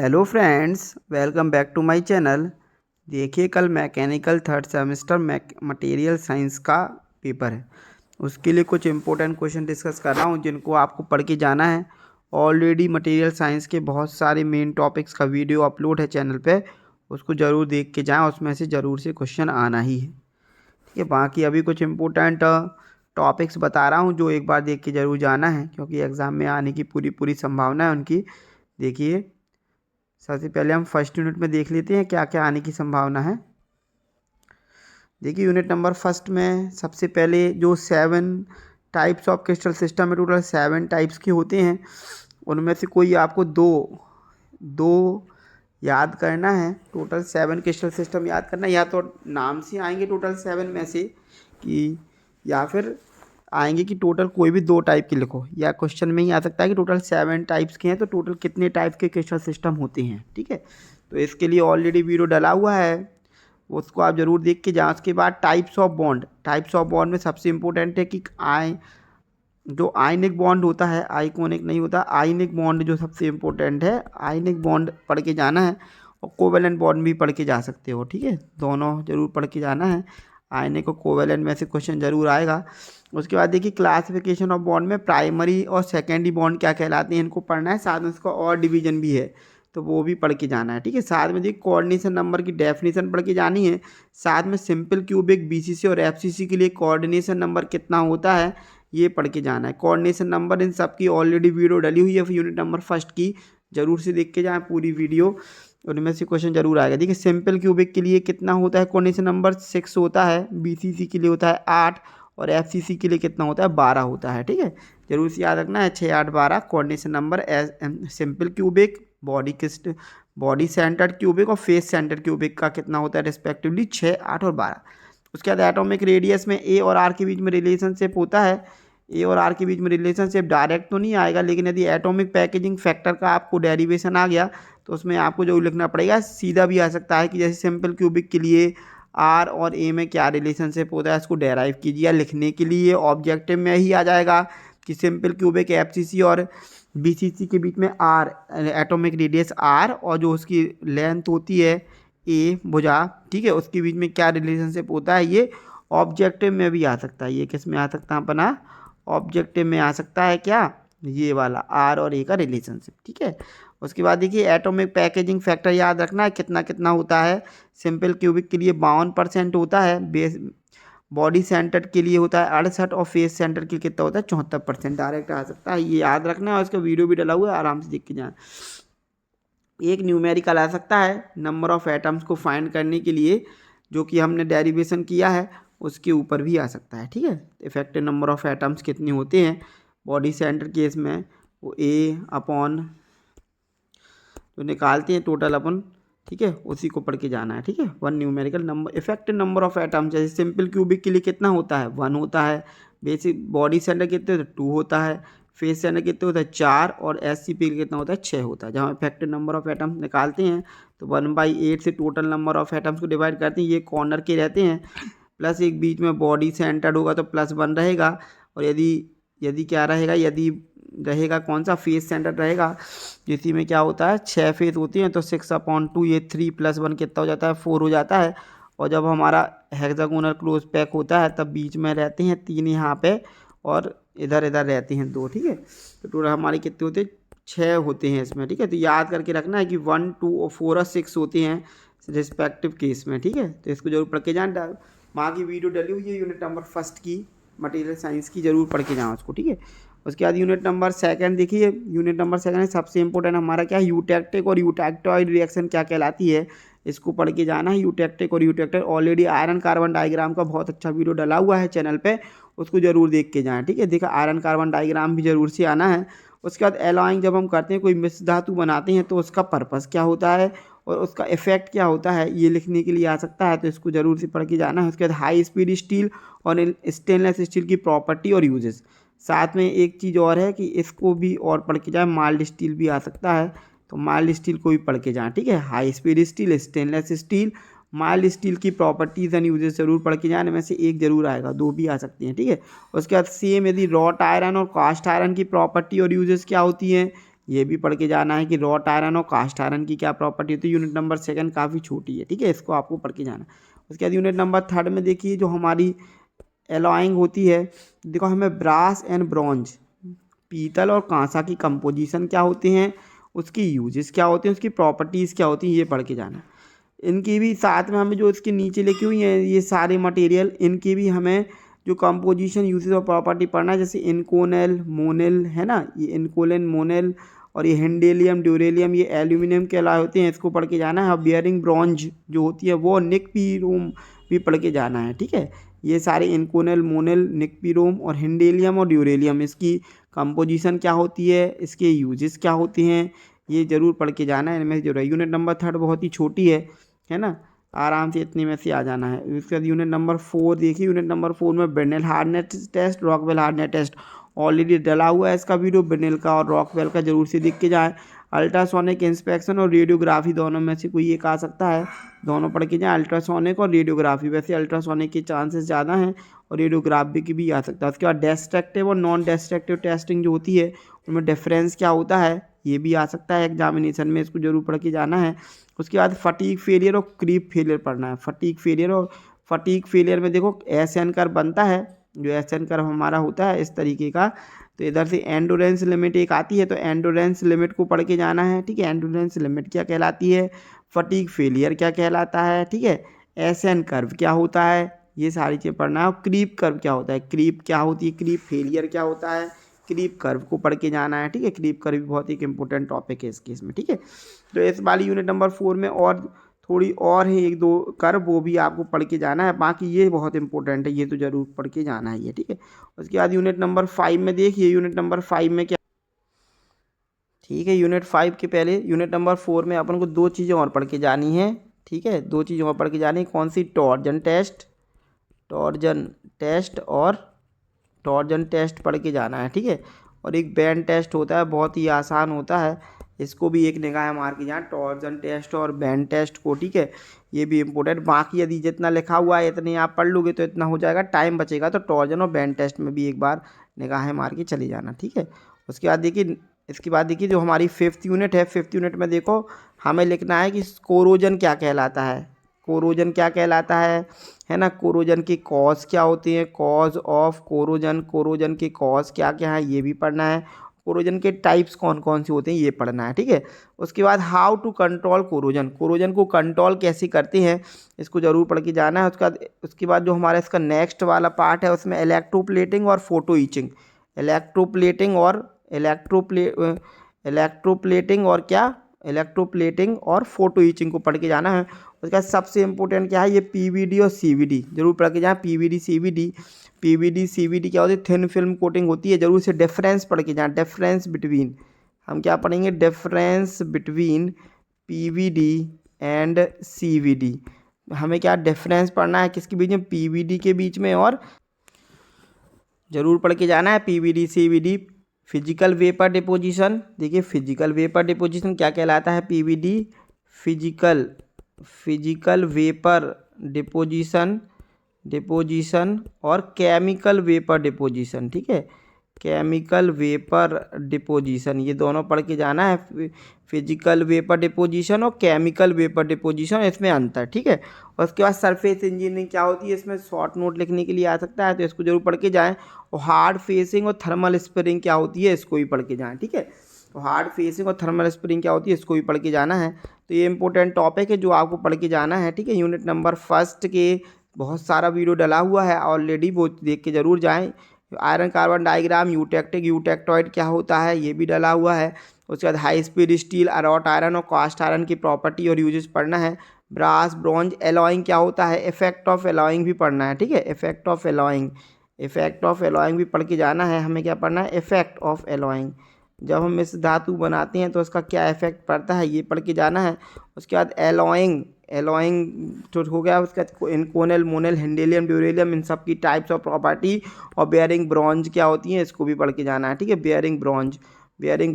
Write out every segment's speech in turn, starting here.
Hello friends, welcome back to my channel. देखिए, कल mechanical third semester material science का paper है। उसके लिए कुछ इंपॉर्टेंट क्वेश्चन डिस्कस कर रहा हूँ जिनको आपको पढ़ के जाना है। ऑलरेडी मटेरियल साइंस के बहुत सारे मेन टॉपिक्स का वीडियो अपलोड है चैनल पे, उसको ज़रूर देख के जाएँ। उसमें से ज़रूर से क्वेश्चन आना ही है। ठीक है, बाकी अभी कुछ इंपॉर्टेंट टॉपिक्स बता रहा हूँ जो एक बार देख के ज़रूर जाना है, क्योंकि एग्ज़ाम में आने की पूरी पूरी संभावना है उनकी। देखिए, सबसे पहले हम फर्स्ट यूनिट में देख लेते हैं क्या क्या आने की संभावना है। देखिए, यूनिट नंबर फर्स्ट में सबसे पहले जो 7 टाइप्स ऑफ क्रिस्टल सिस्टम में, टोटल 7 टाइप्स के होते हैं, उनमें से कोई आपको दो याद करना है। टोटल 7 क्रिस्टल सिस्टम याद करना है, या तो नाम से आएंगे टोटल 7 में से, कि या फिर आएंगे कि टोटल कोई भी 2 टाइप के लिखो, या क्वेश्चन में ही आ सकता है कि टोटल 7 टाइप्स के हैं तो टोटल कितने टाइप के क्रिस्टल सिस्टम होते हैं। ठीक है, तो इसके लिए ऑलरेडी वीडियो डला हुआ है, उसको आप ज़रूर देख के जाएं। उसके बाद टाइप्स ऑफ बॉन्ड में सबसे इंपॉर्टेंट है कि जो आयनिक बॉन्ड होता है, आइकोनिक नहीं होता, आयनिक बॉन्ड जो सबसे इम्पोर्टेंट है, आयनिक बॉन्ड पढ़ के जाना है। और कोवेलेंट बॉन्ड भी पढ़ के जा सकते हो। ठीक है, दोनों जरूर पढ़ के जाना है। आयनिक और कोवेलेंट में से क्वेश्चन जरूर आएगा। उसके बाद देखिए, क्लासिफिकेशन ऑफ बॉन्ड में प्राइमरी और सेकेंडरी बॉन्ड क्या कहलाते हैं, इनको पढ़ना है। साथ में उसका और डिवीजन भी है, तो वो भी पढ़ के जाना है। ठीक है, साथ में देखिए कोऑर्डिनेशन नंबर की डेफिनेशन पढ़ के जानी है। साथ में सिंपल क्यूबिक, बीसीसी और एफसीसी के लिए कोऑर्डिनेशन नंबर कितना होता है, ये पढ़ के जाना है। कोऑर्डिनेशन नंबर इन सब की ऑलरेडी वीडियो डली हुई है यूनिट नंबर फर्स्ट की, जरूर से देख के जाएं पूरी वीडियो, उनमें से क्वेश्चन जरूर आएगा। देखिए, सिंपल क्यूबिक के लिए कितना होता है, कोऑर्डिनेशन नंबर 6 होता है। बीसीसी के लिए होता है 8, और एफसीसी के लिए कितना होता है, 12 होता है। ठीक है, जरूर से याद रखना है 6, 8, 12 coordination number. Simple cubic, body centred cubic और फेस सेंटर्ड क्यूबिक का कितना होता है रिस्पेक्टिवली, 6, 8 और 12। उसके बाद एटॉमिक रेडियस में ए और आर के बीच में रिलेशनशिप होता है। ए और आर के बीच में रिलेशनशिप डायरेक्ट तो नहीं आएगा, लेकिन यदि एटॉमिक पैकेजिंग फैक्टर का आपको डेरिवेशन आ गया तो उसमें आपको जो लिखना पड़ेगा, सीधा भी आ सकता है कि जैसे सिंपल क्यूबिक के लिए आर और ए में क्या रिलेशनशिप होता है, इसको डेराइव कीजिए। या लिखने के लिए ऑब्जेक्टिव में ही आ जाएगा कि सिंपल क्यूबिक एफसीसी और बीसीसी के बीच में आर, एटॉमिक रेडियस आर, और जो उसकी लेंथ होती है ए भुजा, ठीक है, उसके बीच में क्या रिलेशनशिप होता है, ये ऑब्जेक्टिव में भी आ सकता है। ये किस में आ सकता है अपना, ऑब्जेक्टिव में आ सकता है क्या, ये वाला आर और ए का रिलेशनशिप। ठीक है, उसके बाद देखिए एटॉमिक पैकेजिंग फैक्टर याद रखना है कितना कितना होता है। सिंपल क्यूबिक के लिए 52% होता है, बेस बॉडी सेंटर के लिए होता है 68, और फेस सेंटर के लिए कितना होता है, 74%। डायरेक्ट आ सकता है, ये याद रखना है। और इसका वीडियो भी डला हुआ है, आराम से देख के जाए। एक न्यूमेरिकल आ सकता है नंबर ऑफ एटम्स को फाइंड करने के लिए, जो कि हमने डेरिवेशन किया है, उसके ऊपर भी आ सकता है। ठीक है, इफेक्टिव नंबर ऑफ एटम्स कितने होते हैं बॉडी सेंटर केस में, वो ए अपॉन जो निकालते हैं टोटल अपन, ठीक है, उसी को पढ़ के जाना है। ठीक है, 1 numerical number, effective number of atoms, जैसे सिंपल क्यूबिक के लिए कितना होता है, 1 होता है। बेसिक बॉडी सेंटर कितने होते हैं, 2 होता है। फेस सेंटर कितने होता है, 4, और एससीपी कितना होता है, 6 होता है। जब हम इफेक्टिव नंबर ऑफ एटम्स निकालते हैं तो 1/8 से टोटल नंबर ऑफ एटम्स को डिवाइड करते हैं। ये कॉर्नर के रहते हैं, प्लस एक बीच में बॉडी सेंटर्ड होगा तो +1 रहेगा। और यदि यदि क्या रहेगा, यदि रहेगा कौन सा, फेस सेंटर रहेगा, जिसी में क्या होता है 6 फेस होती हैं, तो 6/2, ये 3 + 1 कितना हो जाता है, 4 हो जाता है। और जब हमारा हेक्सागोनल क्लोज पैक होता है तब बीच में रहते हैं 3 यहाँ पे, और इधर इधर रहते हैं 2। ठीक है, तो टोटल हमारे कितने होते हैं, 6 होते हैं इसमें। ठीक है, तो याद करके रखना है कि 1, 2 और 4 और 6 होते हैं रिस्पेक्टिव केस में। ठीक है, तो इसको जरूर पढ़ के जाना। वहाँ की वीडियो डली हुई है यूनिट नंबर फर्स्ट की, मटेरियल साइंस की, जरूर पढ़ के जाओ उसको। ठीक है, उसके बाद यूनिट नंबर सेकंड देखिए, यूनिट नंबर सेकंड सबसे इंपॉर्टेंट हमारा क्या है, यूटेक्टिक और यूटेक्टॉइड रिएक्शन क्या कहलाती है, इसको पढ़ के जाना है। यूटेक्टिक और eutectoid, already iron carbon diagram का बहुत अच्छा वीडियो डला हुआ है चैनल पे, उसको जरूर देख के जाएं। ठीक है, देखा आयरन कार्बन डायग्राम भी जरूर से आना है। उसके बाद एलॉइंग जब हम करते हैं, कोई मिश्र धातु बनाते हैं तो उसका पर्पस क्या होता है और उसका इफेक्ट क्या होता है, ये लिखने के लिए आ सकता है, तो इसको जरूर से पढ़ के जाना है। उसके बाद हाई स्पीड स्टील और स्टेनलेस स्टील की प्रॉपर्टी और यूजेस। साथ में एक चीज़ और है कि इसको भी और पढ़ के जाए, माइल्ड स्टील भी आ सकता है, तो माइल्ड स्टील को भी पढ़ के जाएँ। ठीक है, high speed steel, stainless steel, mild steel की प्रॉपर्टीज़ एंड यूजेस जरूर पढ़ के जाने में से एक जरूर आएगा, 2 भी आ सकती हैं। ठीक है, उसके बाद सेम यदि रॉट आयरन और कास्ट आयरन की प्रॉपर्टी और यूजेस क्या होती हैं, ये भी पढ़ के जाना है कि रॉट आयरन और कास्ट आयरन की क्या प्रॉपर्टी होती है। यूनिट नंबर 2 काफ़ी छोटी है, ठीक है, इसको आपको पढ़ के जाना है। उसके बाद यूनिट नंबर 3 में देखिए जो हमारी एलॉइंग होती है, देखो हमें ब्रास एंड ब्रॉन्ज, पीतल और कांसा की कंपोजिशन क्या होती हैं, उसकी यूजेस क्या होते हैं, उसकी प्रॉपर्टीज़ क्या होती हैं, ये पढ़ के जाना है। इनकी भी साथ में हमें जो इसके नीचे लिखी हुई हैं ये सारे मटेरियल, इनकी भी हमें जो कंपोजिशन यूजेस और प्रॉपर्टी पढ़ना है, जैसे इनकोनेल मोनेल है ना, ये इनकोलेन मोनेल और ये हिंडेलियम ड्यूरेलियम ये एल्यूमिनियम के अलावा होते हैं, इसको पढ़ के जाना है। और बियरिंग ब्रॉन्ज जो होती है वो निकपीरोम भी पढ़ के जाना है, ठीक है। ये सारे इनकोनेल मोनेल निकपीरोम और हिंडेलियम और ड्यूरेलियम इसकी कंपोजिशन क्या होती है, इसके यूजेस क्या होते हैं, ये ज़रूर पढ़ के जाना है। इनमें से जो है यूनिट नंबर 3 बहुत ही छोटी है ना, आराम से इतने में से आ जाना है। उसके बाद यूनिट नंबर 4 देखिए, यूनिट नंबर 4 में Brinell hardness test, Rockwell hardness test already डला हुआ है इसका वीडियो, ब्रेनेल का और रॉकवेल का जरूर से देख के जाए। अल्ट्रासोनिक इंस्पेक्शन और रेडियोग्राफी दोनों में से कोई एक आ सकता है, दोनों पढ़ के जाए, अल्ट्रासोनिक और रेडियोग्राफी। वैसे अल्ट्रासोनिक के चांसेस ज़्यादा हैं और रेडियोग्राफी की भी आ सकता है। उसके बाद डिस्ट्रक्टिव और नॉन डिस्ट्रक्टिव टेस्टिंग जो होती है उनमें डिफरेंस क्या होता है, ये भी आ सकता है एग्जामिनेशन में, इसको जरूर पढ़ के जाना है। उसके बाद फटीग फेलियर और क्रीप फेलियर पढ़ना है। फटीग फेलियर में देखो एसएन कर्व बनता है, जो एसएन कर्व हमारा होता है इस तरीके का, तो इधर से एंडोरेंस लिमिट एक आती है, तो एंडोरेंस लिमिट को पढ़ के जाना है, ठीक है। एंडोरेंस लिमिट क्या कहलाती है, फटीग फेलियर क्या कहलाता है, ठीक है, एसएन कर्व क्या होता है, ये सारी चीज़ें पढ़ना है। और क्रीप कर्व क्या होता है, क्रीप क्या होती है, क्रीप फेलियर क्या होता है, क्रीप कर्व को पढ़ के जाना है, ठीक है। क्रीप कर्व भी बहुत ही इंपॉर्टेंट टॉपिक है इस केस में, ठीक है। तो इस वाली यूनिट नंबर 4 में और थोड़ी और है एक दो कर्व, वो भी आपको पढ़ के जाना है, बाकी ये बहुत इंपॉर्टेंट है, ये तो जरूर पढ़ के जाना है ये, ठीक है। उसके बाद यूनिट नंबर 5 में देखिए, यूनिट नंबर 5 में क्या, ठीक है, यूनिट 5 के पहले यूनिट नंबर 4 में अपन को दो चीज़ें और पढ़ के जानी है, ठीक है, दो चीज़ें और पढ़ के जानी है। कौन सी, टॉर्जन टेस्ट और टॉर्जन टेस्ट पढ़ के जाना है, ठीक है। और एक बैंड टेस्ट होता है, बहुत ही आसान होता है, इसको भी एक निगाह मार के जाना, टॉर्जन टेस्ट और बैंड टेस्ट को, ठीक है, ये भी इम्पोर्टेंट। बाकी यदि जितना लिखा हुआ है इतने आप पढ़ लोगे तो इतना हो जाएगा, टाइम बचेगा, तो टॉर्जन और बैंड टेस्ट में भी एक बार निगाहें मार के चले जाना, ठीक है। उसके बाद देखिए, इसके बाद देखिए जो हमारी 5th यूनिट है, 5th यूनिट में देखो हमें लिखना है कि कोरोजन क्या कहलाता है, कोरोजन क्या कहलाता है ना, कोरोजन की कॉज क्या होती है, कॉज ऑफ कोरोजन, कोरोजन के कॉज क्या क्या है ये भी पढ़ना है, कोरोजन के टाइप्स कौन कौन से होते हैं ये पढ़ना है, ठीक है। उसके बाद how to control corrosion, corrosion को कंट्रोल कैसे करते हैं इसको जरूर पढ़ के जाना है। उसके बाद जो हमारा इसका नेक्स्ट वाला पार्ट है उसमें इलेक्ट्रोप्लेटिंग और फोटो ईचिंग, इलेक्ट्रोप्लेटिंग और इलेक्ट्रोप्लेटिंग और क्या, इलेक्ट्रोप्लेटिंग और फोटो ईचिंग को पढ़ के जाना है। उसके बाद सबसे इंपॉर्टेंट क्या है, ये पीवीडी और सीवीडी जरूर पढ़ के जाए। पीवीडी सीवीडी क्या होती है, थिन फिल्म कोटिंग होती है, जरूर से डिफरेंस पढ़ के जाए, डिफरेंस बिटवीन, हम क्या पढ़ेंगे, difference between PVD and CVD, हमें क्या डिफरेंस पढ़ना है किसके बीच में, पीवीडी के बीच में, और जरूर पढ़ के जाना है PVD CVD. Physical vapour deposition, देखिए फिजिकल वेपर डिपोजिशन क्या कहलाता है, पीवीडी फिजिकल वेपर डिपोजिशन और केमिकल वेपर डिपोजिशन, ठीक है, केमिकल वेपर डिपोजिशन, ये दोनों पढ़ के जाना है। फिजिकल वेपर डिपोजिशन और केमिकल वेपर डिपोजिशन, इसमें अंतर, ठीक है। और उसके बाद सरफेस इंजीनियरिंग क्या होती है, इसमें शॉर्ट नोट लिखने के लिए आ सकता है, तो इसको जरूर पढ़ के जाएं। और हार्ड फेसिंग और थर्मल स्प्रिंग क्या होती है, इसको भी पढ़ के जाएं, ठीक है। तो हार्ड फेसिंग और थर्मल स्प्रिंग क्या होती है, इसको भी पढ़ के जाना है। तो ये इंपॉर्टेंट टॉपिक है जो आपको पढ़ के जाना है, ठीक है। यूनिट नंबर 1 के बहुत सारा वीडियो डला हुआ है ऑलरेडी, वो देख के जरूर जाएँ। आयरन कार्बन डायग्राम, यूटेक्टोइड क्या होता है ये भी डला हुआ है। उसके बाद high speed steel, wrought iron और कास्ट आयरन की प्रॉपर्टी और यूजेस पढ़ना है। ब्रास ब्रॉन्ज एलॉइंग क्या होता है, इफेक्ट ऑफ एलॉइंग भी पढ़ना है, ठीक है, इफेक्ट ऑफ एलॉइंग भी पढ़ के जाना है। हमें क्या पढ़ना है, इफेक्ट ऑफ एलॉइंग, जब हम इस धातु बनाते हैं तो उसका क्या इफेक्ट पड़ता है ये पढ़ के जाना है। उसके बाद एलॉइंग जो हो गया, उसका इनकोनेल मोनेल हिंडेलियम ड्यूरेलियम इन सब की टाइप्स ऑफ प्रॉपर्टी, और बेयरिंग ब्रॉन्ज क्या होती है इसको भी पढ़ के जाना है, ठीक है। बेयरिंग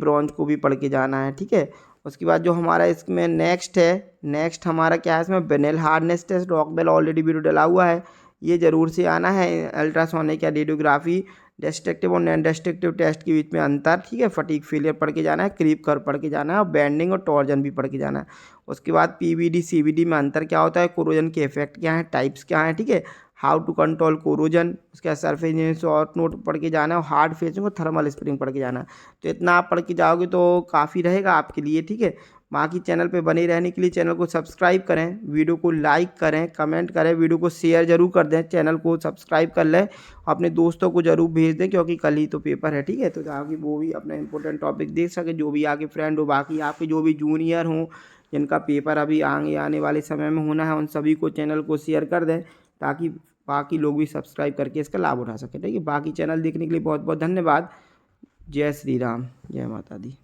ब्रॉन्ज को भी पढ़ के जाना है, ठीक है। उसके बाद जो हमारा इसमें नेक्स्ट हमारा क्या है, इसमें Brinell hardness test, Rockwell already video डला हुआ है, ये जरूर से आना है। अल्ट्रासोनिक या रेडियोग्राफी डिस्ट्रक्टिव और नॉन डिस्ट्रक्टिव टेस्ट के बीच में अंतर, ठीक है। फटीग फेलियर पढ़ के जाना है, क्रीप कर्व पढ़ के जाना है, और बेंडिंग और टॉर्जन भी पढ़ के जाना है। उसके बाद पीवीडी सीवीडी में अंतर क्या होता है, कोरोजन के इफेक्ट क्या है, टाइप्स क्या है, ठीक है। हाउ टू कंट्रोल कोरोजन, उसके बाद सरफेस शॉर्ट नोट पढ़ के जाना है, और हार्ड फेसिंग और थर्मल स्प्रिंग पढ़ के जाना है। तो इतना आप पढ़ के जाओगे तो काफ़ी रहेगा आपके लिए, ठीक है। बाकी चैनल पे बने रहने के लिए चैनल को सब्सक्राइब करें, वीडियो को लाइक करें, कमेंट करें, वीडियो को शेयर जरूर कर दें, चैनल को सब्सक्राइब कर लें, अपने दोस्तों को जरूर भेज दें, क्योंकि कल ही तो पेपर है, ठीक है। तो ताकि वो भी अपना इंपॉर्टेंट टॉपिक देख सके, जो भी आगे फ्रेंड हो, बाकी आपके जो भी जूनियर हों जिनका पेपर अभी आने वाले समय में होना है, उन सभी को चैनल को शेयर कर दें, ताकि बाकी लोग भी सब्सक्राइब करके इसका लाभ उठा सकें, ठीक है। बाकी चैनल देखने के लिए बहुत बहुत धन्यवाद। जय श्री राम, जय माता दी।